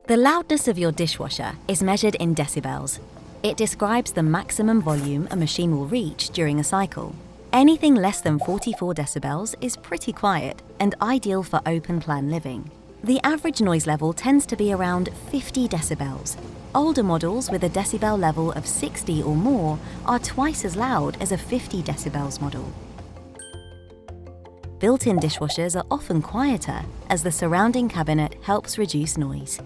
The loudness of your dishwasher is measured in decibels. It describes the maximum volume a machine will reach during a cycle. Anything less than 44 decibels is pretty quiet and ideal for open-plan living. The average noise level tends to be around 50 decibels. Older models with a decibel level of 60 or more are twice as loud as a 50 decibels model. Built-in dishwashers are often quieter as the surrounding cabinet helps reduce noise.